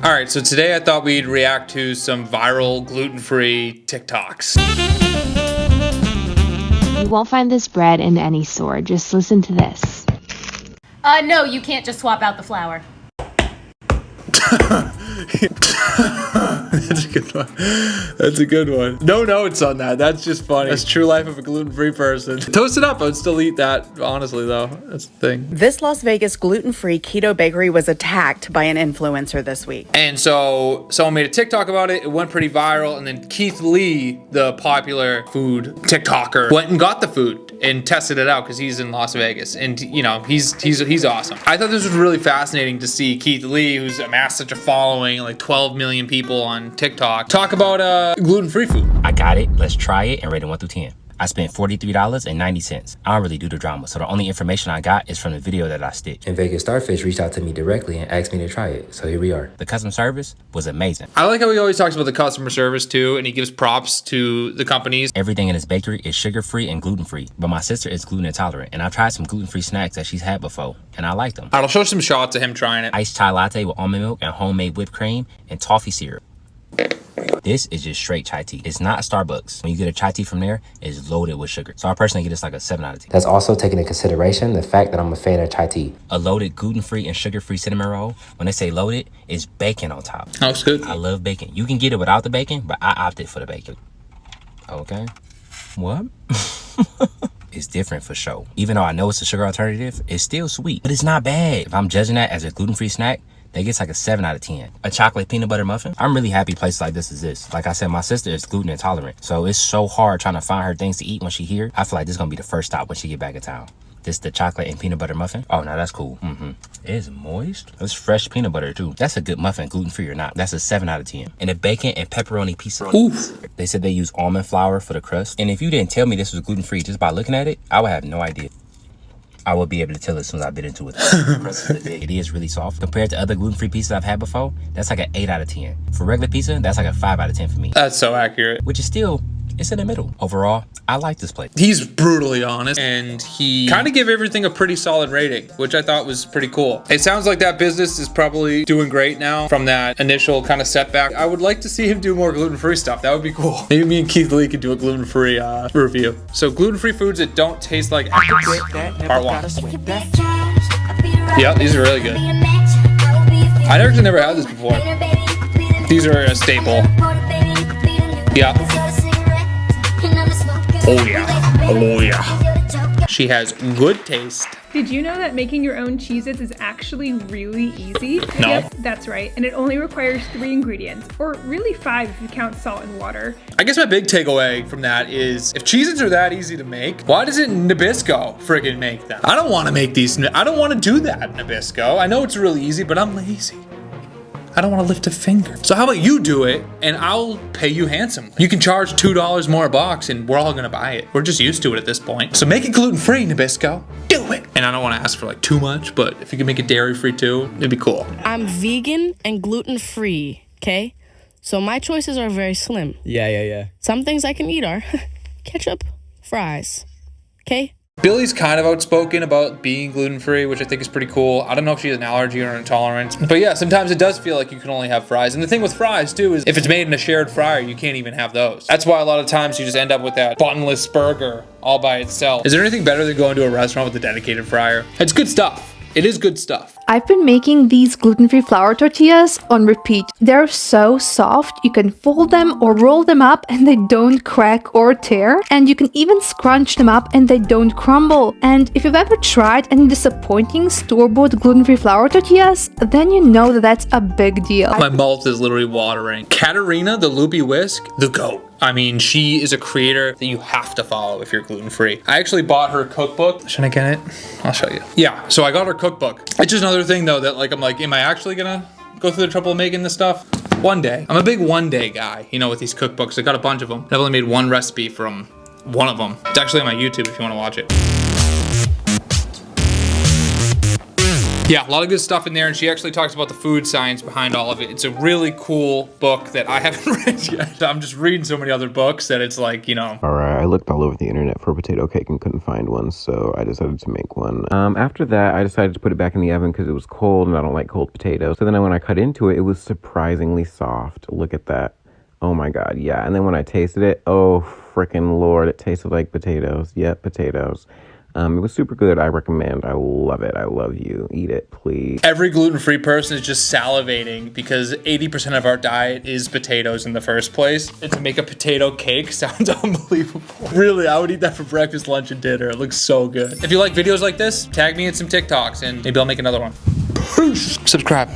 All right, so today I thought we'd react to some viral gluten-free TikToks. You won't find this bread in any store. Just listen to this. No, you can't just swap out the flour. That's a good one. That's a good one. No notes on that. That's just funny. That's true life of a gluten-free person. Toast it up. I would still eat that, honestly, though. That's the thing. This Las Vegas gluten-free keto bakery was attacked by an influencer this week. And so someone made a TikTok about it. It went pretty viral. And then Keith Lee, the popular food TikToker, went and got the food and tested it out because he's in Las Vegas. And, you know, he's awesome. I thought this was really fascinating to see Keith Lee, who's amassed such a following, like 12 million people on TikTok, talk about gluten-free food. I got it. Let's try it and rate it 1 through 10. I spent $43.90. I don't really do the drama, so the only information I got is from the video that I stitched. And Vegas Starfish reached out to me directly and asked me to try it, so here we are. The customer service was amazing. I like how he always talks about the customer service too, and he gives props to the companies. Everything in his bakery is sugar-free and gluten-free, but my sister is gluten intolerant, and I've tried some gluten-free snacks that she's had before, and I like them. I'll show some shots of him trying it. Iced chai latte with almond milk and homemade whipped cream and toffee syrup. This is just straight chai tea. It's not Starbucks. When you get a chai tea from there, it's loaded with sugar. So I personally get this like a 7 out of 10. That's also taking into consideration the fact that I'm a fan of chai tea. A loaded gluten-free and sugar-free cinnamon roll, when they say loaded, it's bacon on top. Oh, it's good. I love bacon. You can get it without the bacon, but I opted for the bacon. Okay. What? It's different for sure. Even though I know it's a sugar alternative, it's still sweet, but it's not bad. If I'm judging that as a gluten-free snack, that gets like a 7 out of 10. A chocolate peanut butter muffin. I'm really happy places like this exist. Like I said, my sister is gluten intolerant, so it's so hard trying to find her things to eat when she here. I feel like this is gonna be the first stop when she get back in town. This the chocolate and peanut butter muffin. Oh, no, that's cool. It is moist. It's fresh peanut butter too. That's a good muffin, gluten-free or not. That's a 7 out of 10. And a bacon and pepperoni pizza. Oof. They said they use almond flour for the crust. And if you didn't tell me this was gluten-free just by looking at it, I would have no idea. I will be able to tell as soon as I bit into it. It is really soft. Compared to other gluten-free pizzas I've had before, that's like an 8 out of 10. For regular pizza, that's like a 5 out of 10 for me. That's so accurate. Which is still, it's in the middle. Overall, I like this place. He's brutally honest, and he kind of gave everything a pretty solid rating, which I thought was pretty cool. It sounds like that business is probably doing great now from that initial kind of setback. I would like to see him do more gluten-free stuff. That would be cool. Maybe me and Keith Lee could do a gluten-free review. So gluten-free foods that don't taste like apples. Part 1. Yeah, these are really good. I actually never had this before. These are a staple. Yeah. Oh yeah. Oh yeah. She has good taste. Did you know that making your own Cheez-Its is actually really easy? No. Yep, that's right. And it only requires 3 ingredients, or really 5 if you count salt and water. I guess my big takeaway from that is if Cheez-Its are that easy to make, why doesn't Nabisco friggin' make them? I don't want to make these. I don't want to do that, Nabisco. I know it's really easy, but I'm lazy. I don't want to lift a finger. So how about you do it and I'll pay you handsomely. You can charge $2 more a box and we're all gonna buy it. We're just used to it at this point. So make it gluten-free, Nabisco. Do it. And I don't want to ask for like too much, but if you can make it dairy-free too, it'd be cool. I'm vegan and gluten-free, okay? So my choices are very slim. Yeah. Some things I can eat are ketchup, fries, okay? Billy's kind of outspoken about being gluten-free, which I think is pretty cool. I don't know if she has an allergy or an intolerance, but yeah, sometimes it does feel like you can only have fries. And the thing with fries too is if it's made in a shared fryer, you can't even have those. That's why a lot of times you just end up with that bunless burger all by itself. Is there anything better than going to a restaurant with a dedicated fryer? It's good stuff. It is good stuff. I've been making these gluten-free flour tortillas on repeat. They're so soft, you can fold them or roll them up and they don't crack or tear. And you can even scrunch them up and they don't crumble. And if you've ever tried any disappointing store-bought gluten-free flour tortillas, then you know that that's a big deal. My mouth is literally watering. Katarina, the Loopy Whisk, the GOAT. I mean, she is a creator that you have to follow if you're gluten-free. I actually bought her cookbook. Should I get it? I'll show you. Yeah, so I got her cookbook. It's just another thing though that like, I'm like, am I actually gonna go through the trouble of making this stuff? One day. I'm a big one day guy, you know, with these cookbooks. I got a bunch of them. I've only made one recipe from one of them. It's actually on my YouTube if you wanna watch it. Yeah, a lot of good stuff in there, and she actually talks about the food science behind all of it. It's a really cool book that I haven't read yet. I'm just reading so many other books that it's like, you know. All right, looked all over the internet for a potato cake and couldn't find one, so I decided to make one. After that, I decided to put it back in the oven because it was cold and I don't like cold potatoes. So then when I cut into it, it was surprisingly soft. Look at that. Oh my God, yeah. And then when I tasted it, oh frickin' Lord, it tasted like potatoes. Yep, potatoes. It was super good. I recommend. I love it. I love you. Eat it, please. Every gluten-free person is just salivating because 80% of our diet is potatoes in the first place. And to make a potato cake sounds unbelievable. Really, I would eat that for breakfast, lunch, and dinner. It looks so good. If you like videos like this, tag me in some TikToks and maybe I'll make another one. Subscribe.